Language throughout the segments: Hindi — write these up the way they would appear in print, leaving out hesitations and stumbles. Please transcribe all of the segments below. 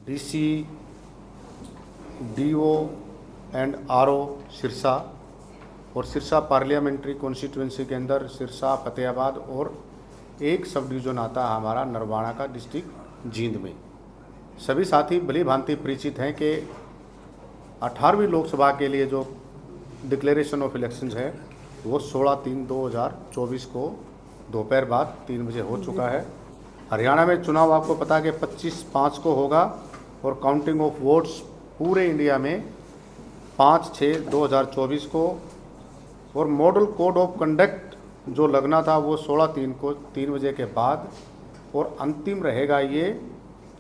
DC, DO and RO Sirsa और सिरसा पार्लियामेंट्री कॉन्स्टिट्यूंसी के अंदर सिरसा, फतेहाबाद और एक सब डिवीज़न आता है हमारा नरवाणा का डिस्ट्रिक्ट जींद में। सभी साथी भली भांति परिचित हैं कि 18वीं लोकसभा के लिए जो डिक्लेरेशन ऑफ इलेक्शंस है वो 16/3/2024 को दोपहर बाद 3 बजे हो चुका है। हरियाणा में चुनाव आपको पता है कि 25/5 को होगा और काउंटिंग ऑफ वोट्स पूरे इंडिया में 5/6/2024 को, और मॉडल कोड ऑफ कंडक्ट जो लगना था वो 16/3 को 3 बजे के बाद, और अंतिम रहेगा ये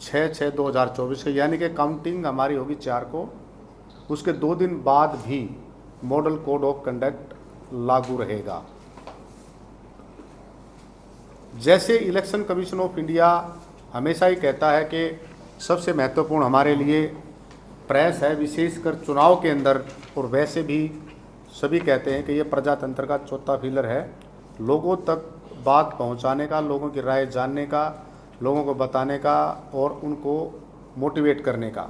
6/6/2024 के, यानी कि काउंटिंग हमारी होगी 4 को। उसके 2 दिन बाद भी मॉडल कोड ऑफ कंडक्ट लागू रहेगा। जैसे इलेक्शन कमीशन ऑफ इंडिया हमेशा ही कहता है कि सबसे महत्वपूर्ण हमारे लिए प्रेस है, विशेषकर चुनाव के अंदर, और वैसे भी सभी कहते हैं कि ये प्रजातंत्र का चौथा पिलर है, लोगों तक बात पहुंचाने का, लोगों की राय जानने का, लोगों को बताने का और उनको मोटिवेट करने का।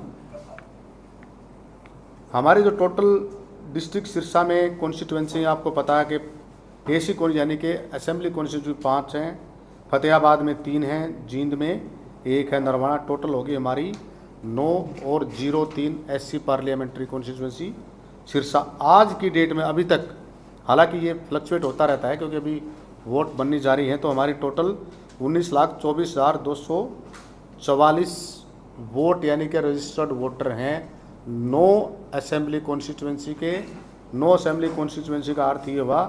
हमारे जो टोटल डिस्ट्रिक्ट सिरसा में कॉन्स्टिट्यूंसी आपको पता है कि एसी यानी कि असेंबली कॉन्स्टिट्यूंसी 5 हैं, फतेहाबाद में 3 हैं, जींद में 1 है, नरवाणा। टोटल होगी हमारी 9 और 03 एससी पार्लियामेंट्री कॉन्स्टिट्यूंसी सिरसा। आज की डेट में अभी तक, हालांकि ये फ्लक्चुएट होता रहता है क्योंकि अभी वोट बननी जारी है, तो हमारी टोटल 19,24,244 वोट यानी कि रजिस्टर्ड वोटर हैं 9 असेंबली कॉन्स्टिट्यूंसी के। 9 असेंबली कॉन्स्टिट्यूंसी का अर्थ ये हुआ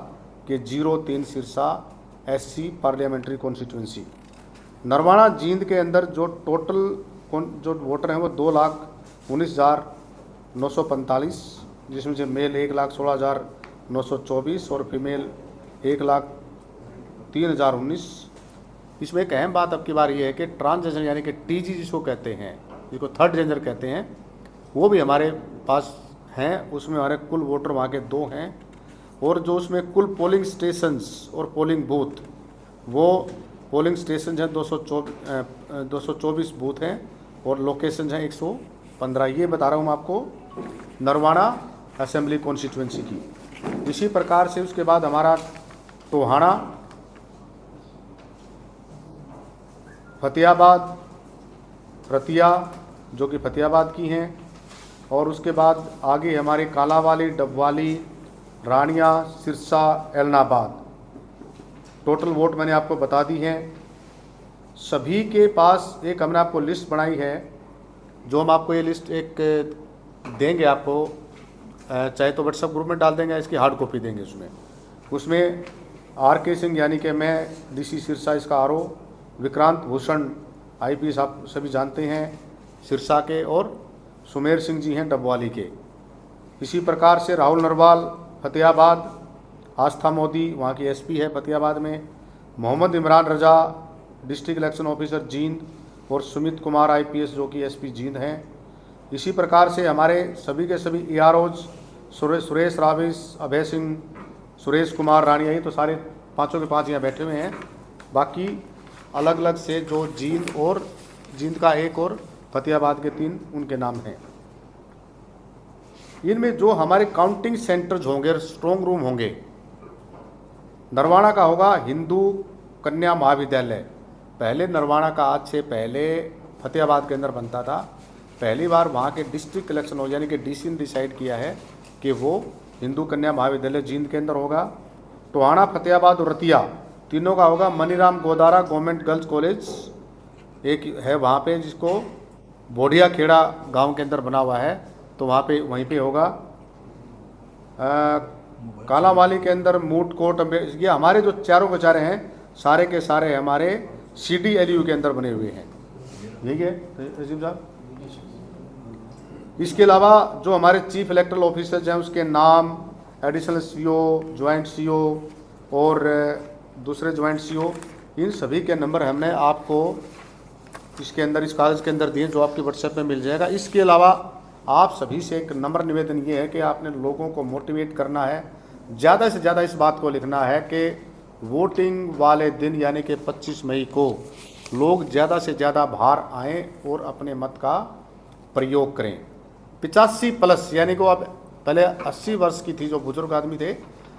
कि 03 Sirsa SC parliamentary constituency. Narwana Jind के अंदर जो टोटल जो वोटर हैं वो 2,19,945, जिसमें से मेल 1,16,924 और फीमेल 1,03,019। इसमें एक अहम बात अब की बार ये है कि ट्रांसजेंडर यानी कि टीजी जिसको कहते हैं, जिसको थर्ड जेंडर कहते हैं, वो भी हमारे पास हैं। उसमें हमारे कुल वोटर वहाँ के 2 हैं, और जो उसमें कुल पोलिंग स्टेशंस और पोलिंग बूथ, वो पोलिंग स्टेशन हैं 224 बूथ हैं और लोकेशन हैं 115। ये बता रहा हूँ मैं आपको नरवाणा असेंबली कॉन्स्टिट्यूंसी की। इसी प्रकार से उसके बाद हमारा टोहाना, फतेहाबाद, रतिया जो कि फतेहाबाद की हैं, और उसके बाद आगे हमारे कालावाली, डबवाली, रानिया, सिरसा, एलनाबाद। टोटल वोट मैंने आपको बता दी हैं। सभी के पास एक हमने आपको लिस्ट बनाई है, जो हम आपको ये लिस्ट एक देंगे आपको, चाहे तो व्हाट्सएप ग्रुप में डाल देंगे, इसकी हार्ड कॉपी देंगे। उसमें RK सिंह यानी कि मैं DC सिरसा इसका RO, विक्रांत भूषण IPS आप सभी जानते हैं सिरसा के, और सुमेर सिंह जी हैं डबवाली के। इसी प्रकार से राहुल नरवाल फतेहाबाद, आस्था मोदी वहाँ की SP है फतेहाबाद में, मोहम्मद इमरान रजा डिस्ट्रिक्ट इलेक्शन ऑफिसर जींद, और सुमित कुमार IPS जो कि SP जींद हैं। इसी प्रकार से हमारे सभी के सभी AROs सुरेश राविस, अभय सिंह, सुरेश कुमार रानिया, ये तो सारे 5 के 5 यहाँ बैठे हुए हैं। बाकी अलग अलग से जो जींद का 1 और फतेहाबाद के 3 उनके नाम हैं। इनमें जो हमारे काउंटिंग सेंटर्स होंगे, स्ट्रॉन्ग रूम होंगे, नरवाणा का होगा हिंदू कन्या महाविद्यालय। पहले नरवाणा का आज से पहले फतेहाबाद के अंदर बनता था। पहली बार वहाँ के डिस्ट्रिक्ट इलेक्शन हो, यानी कि DC ने डिसाइड किया है कि वो हिंदू कन्या महाविद्यालय जींद के अंदर होगा। टोहाना, फतेहाबाद और रतिया तीनों का होगा Maniram Godara government girls college एक है वहाँ पे, जिसको बोढ़िया खेड़ा गांव के अंदर बना हुआ है, तो वहाँ पे वहीं पे होगा। कालावाली के अंदर मूट कोट, ये हमारे जो चारों के चारे हैं सारे के सारे हमारे CDLU के अंदर बने हुए हैं। ठीक है रजीब साहब। इसके अलावा जो हमारे चीफ इलेक्टरल ऑफिसर्स हैं उसके नाम, एडिशनल CO, ज्वाइंट CO और दूसरे ज्वाइंट CO, इन सभी के नंबर हमने आपको इसके अंदर, इस कागज़ के अंदर दिए, जो आपके व्हाट्सएप में मिल जाएगा। इसके अलावा आप सभी से एक नम्र निवेदन ये है कि आपने लोगों को मोटिवेट करना है, ज़्यादा से ज़्यादा इस बात को लिखना है कि वोटिंग वाले दिन यानी कि 25 मई को लोग ज़्यादा से ज़्यादा बाहर आएँ और अपने मत का प्रयोग करें। 85+ यानी कि अब पहले 80 वर्ष की थी जो बुजुर्ग आदमी थे,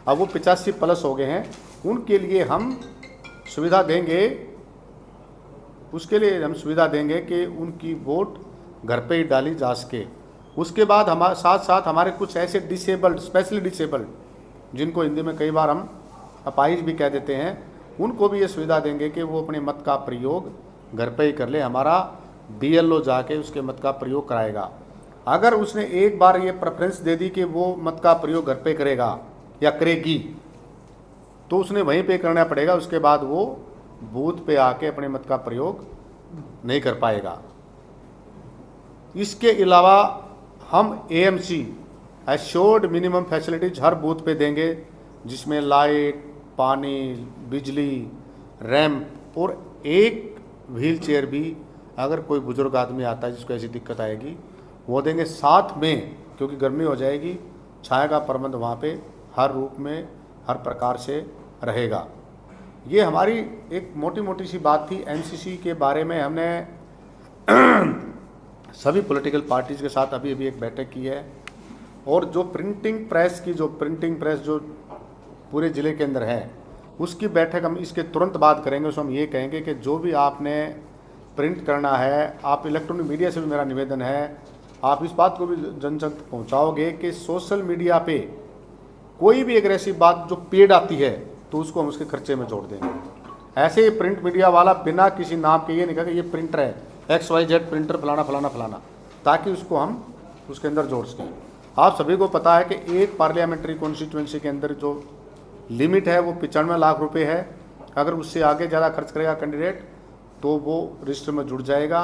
अब वो 85+ हो गए हैं, उनके लिए हम सुविधा देंगे, उसके लिए हम सुविधा देंगे कि उनकी वोट घर पे ही डाली जा सके। उसके बाद हमारे साथ साथ हमारे कुछ ऐसे डिसेबल्ड, स्पेशली डिसेबल्ड, जिनको हिंदी में कई बार हम अपाहिज भी कह देते हैं, उनको भी ये सुविधा देंगे कि वो अपने मत का प्रयोग घर पे ही कर ले। हमारा BLO जाके उसके मत का प्रयोग कराएगा। अगर उसने एक बार ये प्रेफरेंस दे दी कि वो मत का प्रयोग घर पे करेगा या करेगी, तो उसने वहीं पे करना पड़ेगा, उसके बाद वो बूथ पे आके अपने मत का प्रयोग नहीं कर पाएगा। इसके अलावा हम AMC, एश्योर्ड मिनिमम फैसिलिटीज, हर बूथ पे देंगे, जिसमें लाइट, पानी, बिजली, रैंप और एक व्हील चेयर भी, अगर कोई बुजुर्ग आदमी आता है जिसको ऐसी दिक्कत आएगी, वो देंगे। साथ में क्योंकि गर्मी हो जाएगी, छाया का प्रबंध वहाँ पे हर रूप में, हर प्रकार से रहेगा। ये हमारी एक मोटी मोटी सी बात थी। MCC के बारे में हमने सभी पॉलिटिकल पार्टीज़ के साथ अभी अभी एक बैठक की है, और जो प्रिंटिंग प्रेस जो पूरे ज़िले के अंदर है, उसकी बैठक हम इसके तुरंत बाद करेंगे। उसमें हम ये कहेंगे कि जो भी आपने प्रिंट करना है, आप इलेक्ट्रॉनिक मीडिया से भी मेरा निवेदन है, आप इस बात को भी जन तक पहुँचाओगे कि सोशल मीडिया पे कोई भी एक ऐसी बात जो पेड आती है तो उसको हम उसके खर्चे में जोड़ देंगे। ऐसे ही प्रिंट मीडिया वाला बिना किसी नाम के ये नहीं कहा कि ये प्रिंटर है, XYZ प्रिंटर फलाना फलाना फलाना, ताकि उसको हम उसके अंदर जोड़ सकें। आप सभी को पता है कि एक पार्लियामेंट्री कॉन्स्टिट्यूंसी के अंदर जो लिमिट है वो 95 लाख रुपए है। अगर उससे आगे ज़्यादा खर्च करेगा कैंडिडेट तो वो रजिस्टर में जुड़ जाएगा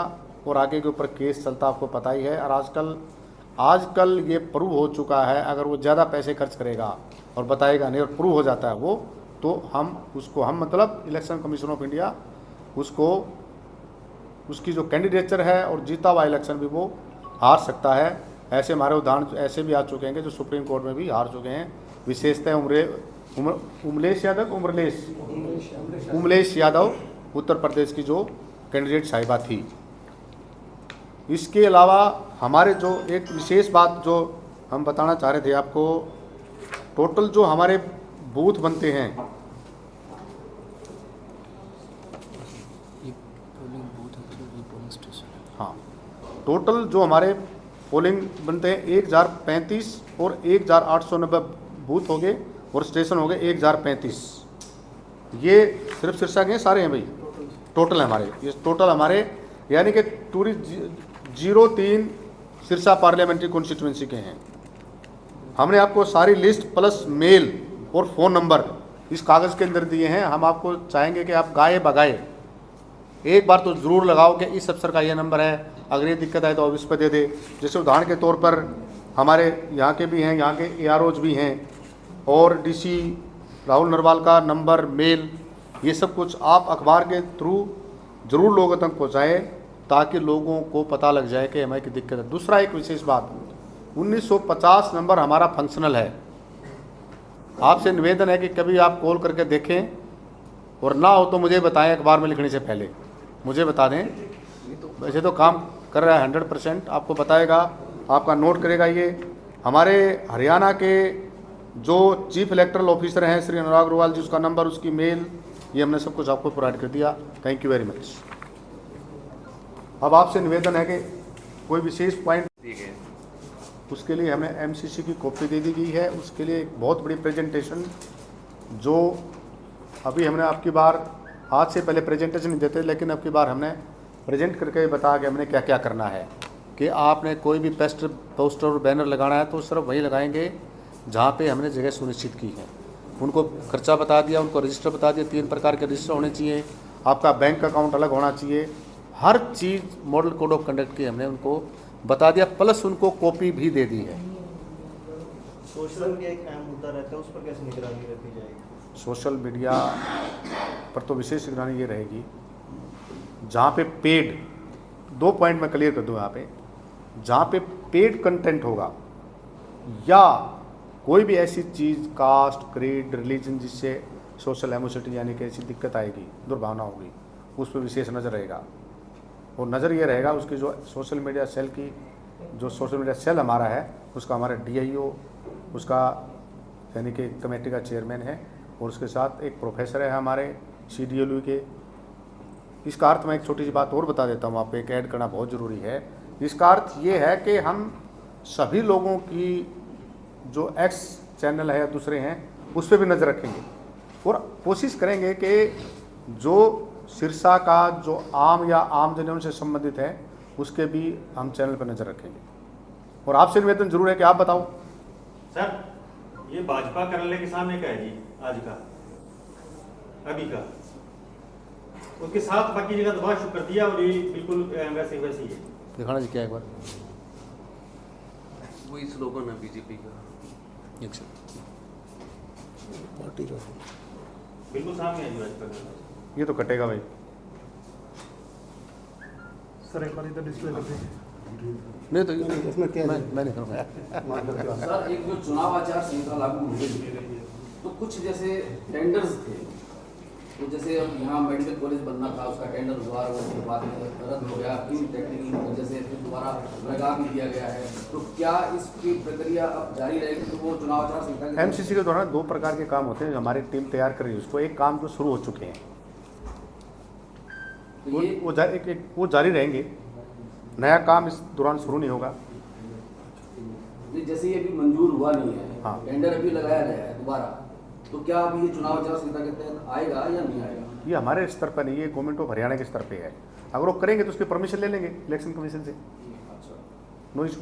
और आगे के ऊपर केस चलता, आपको पता ही है। और आजकल ये प्रूव हो चुका है, अगर वो ज़्यादा पैसे खर्च करेगा और बताएगा नहीं और प्रूव हो जाता है वो, तो हम मतलब इलेक्शन कमीशन ऑफ इंडिया उसको, उसकी जो कैंडिडेचर है और जीता हुआ इलेक्शन भी वो हार सकता है। ऐसे हमारे उदाहरण ऐसे भी आ चुके हैं कि जो सुप्रीम कोर्ट में भी हार चुके हैं। विशेषतः उमलेश यादव उत्तर प्रदेश की जो कैंडिडेट साहिबा थी। इसके अलावा हमारे जो एक विशेष बात जो हम बताना चाह रहे थे आपको, टोटल जो हमारे बूथ बनते हैं, हाँ, टोटल जो हमारे पोलिंग बनते हैं 1035 और 1890 बूथ हो गए और स्टेशन हो गए 1035। ये सिर्फ सिरसा के सारे हैं भाई, टोटल है हमारे, ये टोटल हमारे यानी कि टूरी 03 सिरसा पार्लियामेंट्री कॉन्स्टिट्यूंसी के हैं। हमने आपको सारी लिस्ट प्लस मेल और फ़ोन नंबर इस कागज़ के अंदर दिए हैं। हम आपको चाहेंगे कि आप गाए बगाए एक बार तो ज़रूर लगाओ कि इस अफसर का ये नंबर है, अगर ये दिक्कत आए तो आप इस पर दे दे। जैसे उदाहरण के तौर पर हमारे यहाँ के भी हैं, यहाँ के AROज भी हैं, और DC राहुल नरवाल का नंबर, मेल, ये सब कुछ आप अखबार के थ्रू ज़रूर लोगों तक पहुँचाएँ ताकि लोगों को पता लग जाए कि हमें की दिक्कत है। दूसरा एक विशेष बात, 1950 नंबर हमारा फंक्शनल है। आपसे निवेदन है कि कभी आप कॉल करके देखें, और ना हो तो मुझे बताएं, अखबार में लिखने से पहले मुझे बता दें। वैसे तो काम कर रहा है 100%, आपको बताएगा, आपका नोट करेगा। ये हमारे हरियाणा के जो चीफ इलेक्टरल ऑफिसर हैं श्री अनुराग अग्रवाल जी, उसका नंबर, उसकी मेल, ये हमने सब कुछ आपको प्रोवाइड कर दिया। Thank you very much. अब आपसे निवेदन है कि कोई विशेष पॉइंट दिए गए, उसके लिए हमें MCC की कॉपी दे दी गई है। उसके लिए एक बहुत बड़ी प्रेजेंटेशन, जो अभी हमने आपकी बार, आज से पहले प्रेजेंटेशन नहीं देते, लेकिन अब की बार हमने प्रेजेंट करके बताया कि हमने क्या क्या करना है। कि आपने कोई भी पोस्टर और बैनर लगाना है तो सिर्फ वही लगाएंगे जहाँ पे हमने जगह सुनिश्चित की है। उनको खर्चा बता दिया, उनको रजिस्टर बता दिया, 3 प्रकार के रजिस्टर होने चाहिए, आपका बैंक अकाउंट अलग होना चाहिए, हर चीज़ मॉडल कोड ऑफ कंडक्ट की हमने उनको बता दिया, प्लस उनको कॉपी भी दे दी है। सोशल मीडिया एक अहम मुद्दा रहता है, उस पर कैसे निगरानी रखी जाएगी? सोशल मीडिया पर तो विशेष निगरानी ये रहेगी, जहाँ पे पेड, 2 पॉइंट मैं क्लियर कर दूँ यहाँ पे, जहाँ पे पेड कंटेंट होगा या कोई भी ऐसी चीज़, कास्ट, क्रीड, रिलीजन, जिससे सोशल एमोसिटी यानी कि ऐसी दिक्कत आएगी, दुर्भावना होगी, उस पर विशेष नज़र रहेगा। और नज़र ये रहेगा उसकी जो सोशल मीडिया सेल की जो सोशल मीडिया सेल हमारा है उसका हमारा DIO उसका यानी कि कमेटी का चेयरमैन है, और उसके साथ एक प्रोफेसर है हमारे CDLU के। इसका अर्थ मैं एक छोटी सी बात और बता देता हूँ, आप एक ऐड करना बहुत ज़रूरी है। इसका अर्थ ये है कि हम सभी लोगों की जो X चैनल है या दूसरे हैं उस पर भी नज़र रखेंगे और कोशिश करेंगे कि जो सिरसा का जो आम या आम जनों से संबंधित है उसके भी हम चैनल पर नज़र रखेंगे। और आपसे निवेदन जरूर है कि आप बताओ सर, ये भाजपा कार्यालय के सामने का है जी, आज का अभी का, उसके साथ बाकी जगह दबा शुरू कर दिया और ये बिल्कुल वैसे वैसे ही है। दिखाना जी क्या एक बार वही स्लोगन है बीजेपी का, एक सेकंड, बिल्कुल सामने है जी भाजपा का। ये तो कटेगा भाई। सर एक बार इधर डिस्प्ले कर दीजिए। नहीं तो इसमें क्या है? मैं नहीं करूँगा। सर, एक जो चुनाव आचार संहिता लागू हो गई तो कुछ जैसे टेंडर्स थे, तो जैसे अब यहाँ मेडिकल कॉलेज बनना था, उसका टेंडर हुआ, उसके बाद में रद्द हो गया, फिर टेक्निकल वजह से फिर दोबारा लगा भी दिया गया है, तो क्या इसकी प्रक्रिया अब जारी रहेगी? तो वो चुनाव आचार संहिता MCC के दौरान 2 प्रकार के काम होते हैं, हमारी टीम तैयार कर रही है उसको। एक काम तो शुरू हो चुके हैं, तो ये वो जारी रहेंगे, नया काम इस दौरान शुरू नहीं होगा। जैसे ये अभी मंजूर हुआ नहीं है, हाँ। टेंडर अभी लगाया गया है दोबारा, तो क्या अभी ये चुनाव आचार संहिता के तहत आएगा या नहीं आएगा? ये हमारे स्तर पर नहीं है, गवर्नमेंट ऑफ हरियाणा के स्तर पे है। अगर वो करेंगे तो उसकी परमिशन ले लेंगे इलेक्शन कमीशन से, अच्छा। No issue.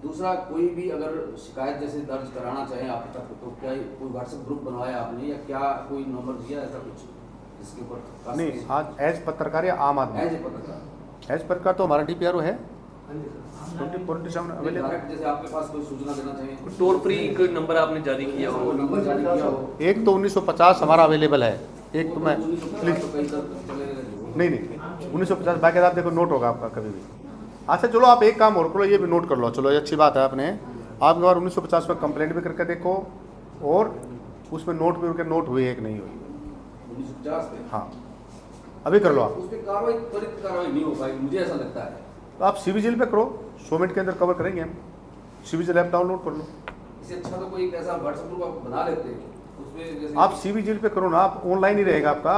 दूसरा, कोई भी अगर शिकायत जैसे दर्ज कराना चाहें आप तक, तो क्या कोई व्हाट्सएप ग्रुप बनवाया आपने या क्या कोई नंबर दिया ऐसा कुछ जिसके ऊपर? नहीं, आज एज पत्रकार या आम आदमी एज ए पत्रकार, एज पत्रकार तो हमारा DPRO है 24/7 अवेलेबल। डायरेक्ट जैसे आपके पास कोई सूचना देना चाहिए, टोल फ्री कोई नंबर आपने जारी किया हो? कोई नंबर जारी किया हो? एक तो 1950 हमारा अवेलेबल है, एक तो मैं 1950 तो कहीं तक चले गए। नहीं 1950 बाकी आप देखो नोट होगा आपका कभी भी। अच्छा चलो आप एक काम और करो, ये भी नोट कर लो, चलो ये अच्छी बात है। आपने आपके बार 1950 में कंप्लेंट भी करके देखो और उसमें नोट भी उनके नोट हुए एक नहीं हुई। 1950 में हाँ अभी कर लो आप। उस पर कार्रवाई, त्वरित कार्रवाई नहीं हो पाई, मुझे ऐसा लगता है। तो आप CBGL पे करो, 100 मिनट के अंदर कवर करेंगे हम। CBGL ऐप डाउनलोड कर लो। इससे अच्छा तो कोई एक ऐसा व्हाट्सएप ग्रुप आप बना लेते हैं उसमें जैसे आप CBGL पे करो ना, आप ऑनलाइन ही रहेगा आपका,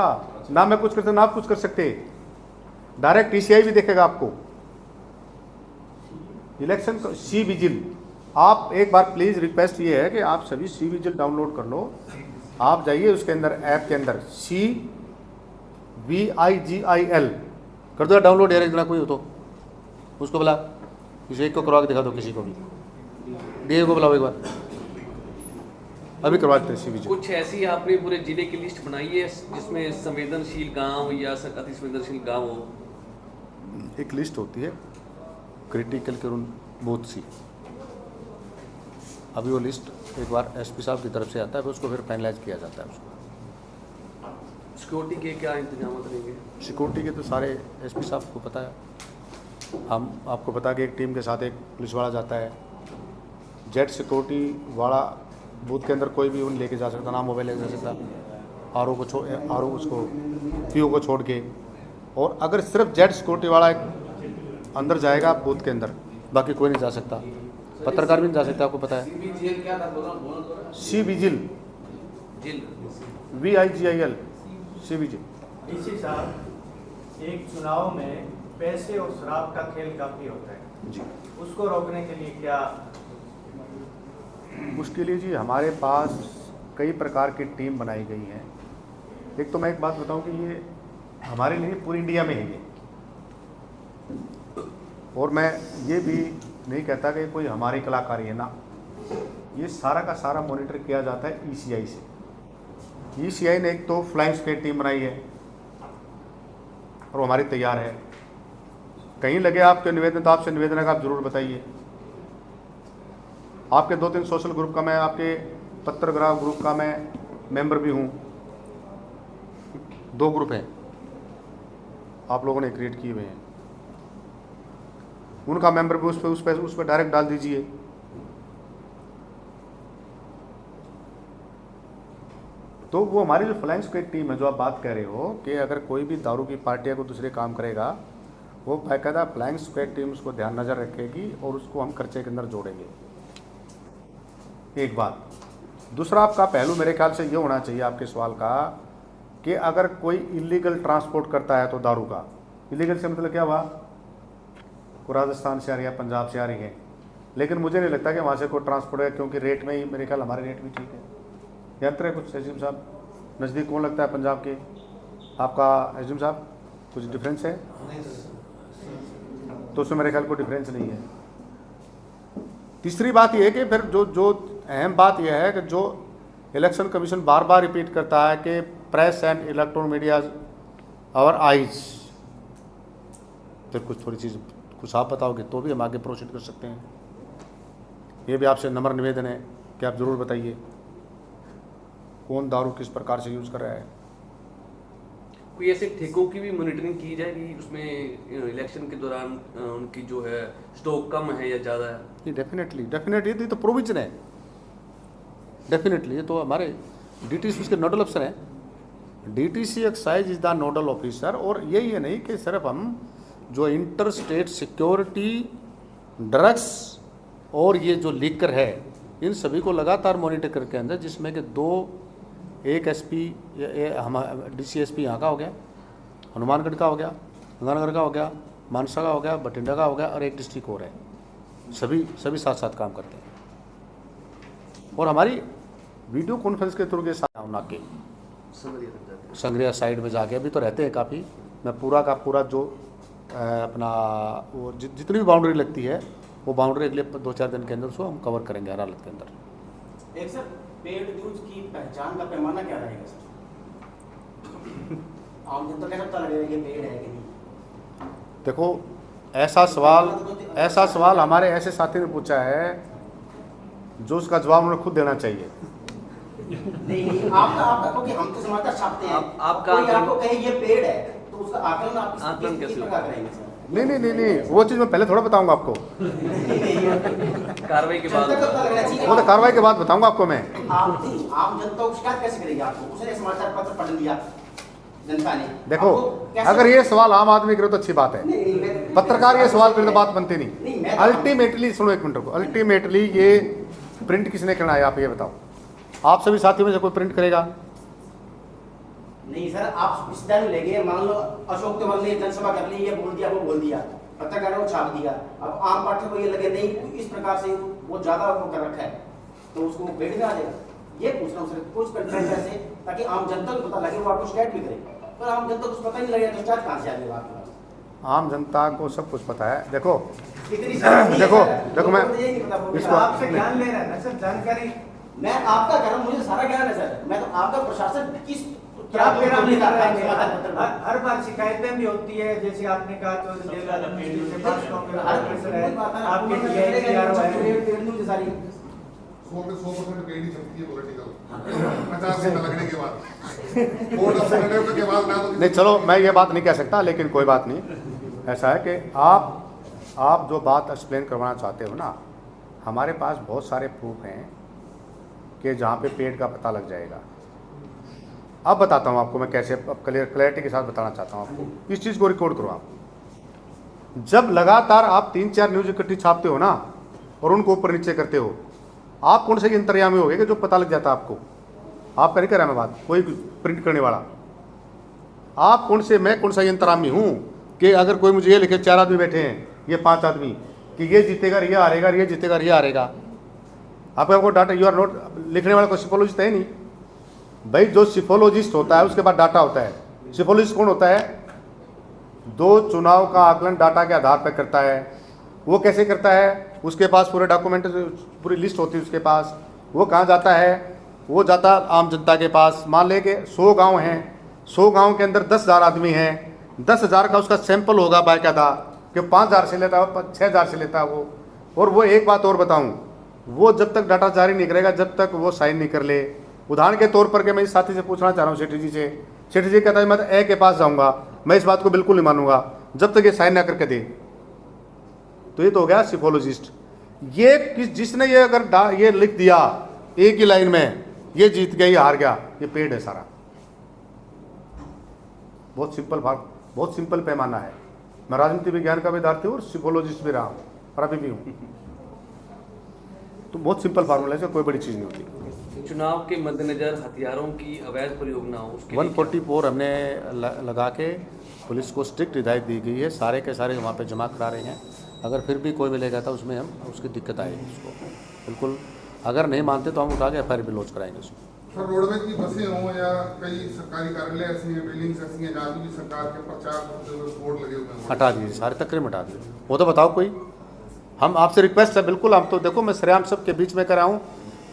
ना मैं कुछ करता ना आप कुछ कर सकते, डायरेक्ट ECI भी देखेगा आपको इलेक्शन CBGL। आप एक बार प्लीज़ रिक्वेस्ट ये है कि आप सभी CBGL डाउनलोड कर लो। आप जाइए उसके अंदर, ऐप के अंदर CVIGIL कर दो डाउनलोड। यार इतना कोई हो तो उसको बोला, किसी एक को करवा के दिखा दो, किसी को भी DA को बुलाओ एक बार, अभी करवा देते हैं CBGL। कुछ ऐसी आपने पूरे जिले की लिस्ट बनाई है जिसमें संवेदनशील गांव या अति संवेदनशील गांव हो? एक लिस्ट होती है क्रिटिकल के बूथ सी, अभी वो लिस्ट एक बार SP साहब की तरफ से आता है, फिर उसको फिर फाइनलाइज किया जाता है उसको। सिक्योरिटी के क्या इंतजाम रहेंगे? सिक्योरिटी के तो सारे SP साहब को पता है। हम आपको बता के एक टीम के साथ एक पुलिस वाला जाता है, जेट सिक्योरिटी वाला बूथ के अंदर कोई भी उन लेके जा सकता, ना मोबाइल लेके जा सकता, RO उसको PO को छोड़ के। और अगर सिर्फ जेट सिक्योरिटी वाला एक अंदर जाएगा बूथ के अंदर, बाकी कोई नहीं जा सकता, पत्रकार भी नहीं जा सकता, आपको पता है। CBGL क्या था बोलना? CBGL जिल VIGIL CBGL। DC साहब, एक चुनाव में पैसे और शराब का खेल काफी होता है जी, उसको रोकने के लिए क्या? उसके लिए जी हमारे पास कई प्रकार की टीम बनाई गई है। एक तो मैं एक बात बताऊं कि ये हमारे लिए पूरी इंडिया में है ये, और मैं ये भी नहीं कहता कि कोई हमारी कलाकारी है ना, ये सारा का सारा मॉनिटर किया जाता है ECI से। ECI ने एक तो फ्लाइंग स्क्वाड टीम बनाई है और हमारी तैयार है। कहीं लगे आपके निवेदन तो आपसे निवेदन है कि आप जरूर बताइए। आपके 2-3 सोशल ग्रुप का मैं, आपके पत्रग्राफ ग्रुप का मैं मेंबर भी हूँ, 2 ग्रुप हैं आप लोगों ने क्रिएट किए हुए हैं, उनका मेंबर भी उस पर डायरेक्ट डाल दीजिए। तो वो हमारी जो फ्लाइंग स्क्वाड टीम है जो आप बात कह रहे हो कि अगर कोई भी दारू की पार्टियां को दूसरे काम करेगा वो बाकायदा फ्लाइंग स्क्वाड टीम उसको ध्यान नज़र रखेगी और उसको हम खर्चे के अंदर जोड़ेंगे। एक बात। दूसरा आपका पहलू मेरे ख्याल से ये होना चाहिए आपके सवाल का कि अगर कोई इलीगल ट्रांसपोर्ट करता है तो दारू का, इलीगल से मतलब क्या हुआ, को राजस्थान से आ रही है, पंजाब से आ रही है, लेकिन मुझे नहीं लगता कि वहाँ से कोई ट्रांसपोर्ट है, क्योंकि रेट में ही मेरे ख्याल हमारे रेट भी ठीक है। यंत्र है कुछ एसडीएम साहब, नज़दीक कौन लगता है पंजाब के आपका एसडीएम साहब, कुछ डिफरेंस है? तो उसमें मेरे ख्याल कोई डिफरेंस नहीं है। तीसरी बात यह है कि फिर जो अहम बात यह है कि जो इलेक्शन कमीशन बार बार रिपीट करता है कि press and electronic media our eyes, फिर कुछ थोड़ी चीज़ कुछ आप बताओगे तो भी हम आगे प्रोसीड कर सकते हैं। ये भी आपसे नम्र निवेदन है कि आप ज़रूर बताइए कौन दारू किस प्रकार से यूज़ कर रहा है। कोई ऐसे ठेकों की भी मॉनिटरिंग की जाएगी उसमें इलेक्शन के दौरान उनकी जो है स्टॉक कम है या ज़्यादा है? ये डेफिनेटली ये तो प्रोविजन है, डेफिनेटली ये तो हमारे डीटीसी उसके नोडल अफसर हैं। DTC excise is the nodal officer, और यही है नहीं कि सिर्फ हम जो इंटर स्टेट सिक्योरिटी, ड्रग्स और ये जो लीकर है, इन सभी को लगातार मॉनिटर करके अंदर, जिसमें कि एक एसपी हम डीसीएसपी यहाँ का हो गया, हनुमानगढ़ का हो गया, गंगानगर का हो गया, मानसा का हो गया, बठिंडा का हो गया, और एक डिस्ट्रिक्ट और है। सभी साथ साथ काम करते हैं। और हमारी वीडियो कॉन्फ्रेंस के थ्रू के साथ नाके संग्रिया साइड में जाके अभी तो रहते हैं काफ़ी, मैं पूरा का पूरा जो अपना वो जितनी भी बाउंड्री लगती है वो बाउंड्री अगले 2-4 दिन के अंदर उसको हम कवर करेंगे हर हालत के अंदर। एक सर, पेड न्यूज की पहचान का पैमाना क्या रहेगा सर? आम जनता कैसे पता लगेगा ये पेड है कि नहीं? देखो ऐसा सवाल हमारे ऐसे साथी ने पूछा है जो उसका जवाब उन्हें खुद देना चाहिए। नहीं, आपका क्योंकि हम तो समाचार छापते हैं, आपका कोई आपको कहे ये पेड है तो उसका आकलन कैसे प्रकार करेंगे सर? नहीं, वो चीज़ मैं पहले थोड़ा बताऊंगा आपको, कार्रवाई के बाद जनता को पता लगना चाहिए। वो तो कार्रवाई के बाद बताऊंगा आपको मैं। आम जनता को शिकायत कैसे करेगी आपको? उसने समाचार पत्र पढ़ लिया जनता ने, देखो अगर ये सवाल आम आदमी करे तो अच्छी बात है, पत्रकार ये सवाल करे तो बात बनती नहीं। अल्टीमेटली सुनो एक मिनट को, अल्टीमेटली ये प्रिंट किसने करना है आप ये बताओ? आप सभी साथियों में से कोई प्रिंट करेगा? नहीं सर, आप इस टाइम ले गए, मान लो अशोक तंवर ने जनसभा कर ली, ये बोल दिया वो बोल दिया, पत्रकारों को छाप दिया, अब आम पाठक को ये लगे नहीं इस प्रकार से वो ज्यादा वो कर रखा है तो उसको पेड़ में आ जाएगा। ये पूछ रहा हूँ सर, कुछ कंटेंट ऐसे ताकि आम जनता को पता लगे, वो आपको शिकायत भी करे, पर आम जनता को कुछ पता नहीं लगेगा तो शिकायत कहाँ से आ गई आपके पास? आम जनता को सब कुछ पता है। देखो देखो मैं इसको आपसे ज्ञान ले रहा है ना सर, जानकारी। मैं आपका कह रहा हूँ, मुझे सारा ज्ञान है सर, मैं तो आपका प्रशासन किस क्या मेरा नहीं कर रहा है? हर बार शिकायतें भी होती है, जैसे आपने कहा तो जेल एडमिनिस्ट्रेशन से बात करो, आपके DICRO है। 100% पेड ही छपती है पॉलिटिकल 50 से लगने के बाद बोर्ड ऑफ सेनेटर के बाद ना तो नहीं, चलो मैं ये बात नहीं कह सकता, लेकिन कोई बात नहीं। ऐसा है कि आप जो बात एक्सप्लेन करवाना चाहते हो ना, हमारे पास बहुत सारे प्रूफ हैं कि जहाँ पे पेड का पता लग जाएगा। अब बताता हूँ आपको मैं कैसे, अब क्लैरिटी के साथ बताना चाहता हूँ आपको। इस चीज़ को रिकॉर्ड करो आप। जब लगातार आप 3-4 न्यूज़ इकट्ठी छापते हो ना और उनको ऊपर नीचे करते हो, आप कौन से अंतर्यामी हो गए कि जो पता लग जाता है आपको? आपका नहीं कर रहा मैं बात, कोई प्रिंट करने वाला। आप कौन से, मैं कौन सा अंतर्यामी हूँ कि अगर कोई मुझे ये लिखे 4 आदमी बैठे हैं, ये 5 आदमी, कि ये जीतेगा ये हारेगा, ये जीतेगा ये हारेगा। आपको डाटा, यू आर नॉट, लिखने वाला कोई सिफोलॉजिस्ट है नहीं भाई। जो सिफोलॉजिस्ट होता है उसके बाद डाटा होता है। सिफोलॉजिस्ट कौन होता है? 2 चुनाव का आकलन डाटा के आधार पर करता है। वो कैसे करता है? उसके पास पूरे डॉक्यूमेंट, पूरी लिस्ट होती है उसके पास। वो कहाँ जाता है? वो जाता आम जनता के पास। मान ले कि 100 गांव हैं, 100 गांव के अंदर 10,000 आदमी हैं, 10,000 का उसका सैंपल होगा बाकायदा कि 5,000 से लेता है, 6,000 से लेता है वो। और वो एक बात और बताऊँ, वो जब तक डाटा जारी नहीं करेगा, जब तक वो साइन नहीं कर ले। उदाहरण के तौर पर कि मैं इस साथी से पूछना चाह रहा हूँ, सेठी जी से। सेठी जी कहता है मैं तो ए के पास जाऊँगा, मैं इस बात को बिल्कुल नहीं मानूंगा जब तक ये साइन ना करके दे। तो ये तो हो गया सिफोलॉजिस्ट। ये जिसने ये अगर ये लिख दिया एक ही लाइन में, ये जीत गया ये हार गया, ये पेड है सारा। बहुत सिंपल बात, बहुत सिंपल पैमाना है। मैं राजनीति विज्ञान का विद्यार्थी हूँ और सिपोलॉजिस्ट भी रहा हूँ और अभी भी हूँ। तो बहुत सिंपल फार्मूला है, कोई बड़ी चीज़ नहीं होती। चुनाव के मद्देनजर हथियारों की अवैध प्रयोग ना हो उसके लिए 144 हमने लगा के पुलिस को स्ट्रिक्ट हिदायत दी गई है, सारे के सारे वहाँ पे जमा करा रहे हैं। अगर फिर भी कोई मिलेगा तो उसमें हम उसकी दिक्कत आएगी उसको, बिल्कुल अगर नहीं मानते तो हम उठा के FIR भी लॉन्च कराएंगे उसको। सर रोडवेज की बसें हों या कई सरकारी कार्यालय ऐसी हैं, बिल्डिंग्स ऐसी हैं जहाँ भी सरकार के प्रचार बोर्ड लगे हुए हैं, हटा दीजिए, सारे तकरीर में हटा दीजिए। वो तो बताओ कोई, हम आपसे रिक्वेस्ट है बिल्कुल, हम तो देखो मैं श्रेयाम सब के बीच में कर रहा हूँ,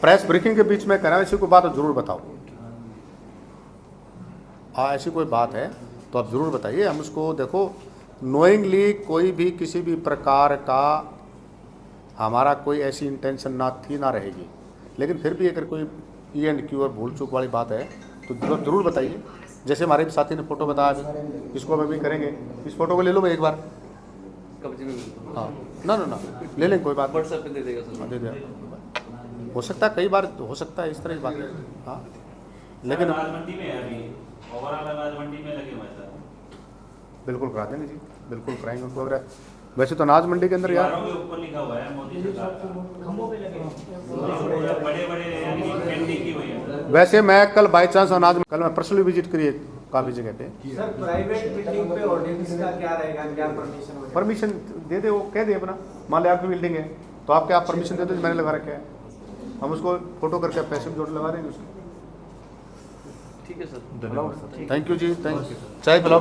प्रेस ब्रीफिंग के बीच में कर रहा हूँ, ऐसी कोई बात हो जरूर बताओ। ऐसी कोई बात है तो आप ज़रूर बताइए, हम उसको देखो नोइंगली कोई भी किसी भी प्रकार का हमारा कोई ऐसी इंटेंशन ना थी ना रहेगी, लेकिन फिर भी अगर कोई E&Q और भूल चूक वाली बात है तो ज़रूर बताइए। जैसे हमारे साथी ने फ़ोटो बताया अभी, इसको हम भी करेंगे, इस फोटो को ले लो भाई एक बार। कब्जे में मिलता हाँ ना ना ना ले लें, कोई बात नहीं। व्हाट्सएप पे दे देगा सर। हाँ, दे दे, हो सकता है कई बार हो सकता है इस तरह की बात है। हाँ लेकिन अनाज मंडी में है अभी, ओवरऑल अनाज मंडी में लगे हुए सर। बिल्कुल करा देंगे जी, बिल्कुल कराएंगे उनको। अगर वैसे तो अनाज मंडी के अंदर यार दीवारों के ऊपर लिखा हुआ है मोदी सरकार का। खंभों पे लगे बड़े बड़े यानी कि पेंटिंग की हुई है। वैसे मैं कल बाई चांस कल मैं पर्सनली विजिट करिए काफ़ी जगह पे। सर प्राइवेट बिल्डिंग पे ऑर्डिनेंस का क्या रहेगा, क्या परमिशन होगा? परमिशन दे दे, वो कह दे अपना, मान लिया आपकी बिल्डिंग है तो आपके आप परमिशन दे दो, मैंने लगा रखा है, हम उसको फोटो करके पैसे भी जोड़ लगा देंगे उसको। ठीक है सर। थैंक यू जी, थैंक यू। चाय पिलाओ।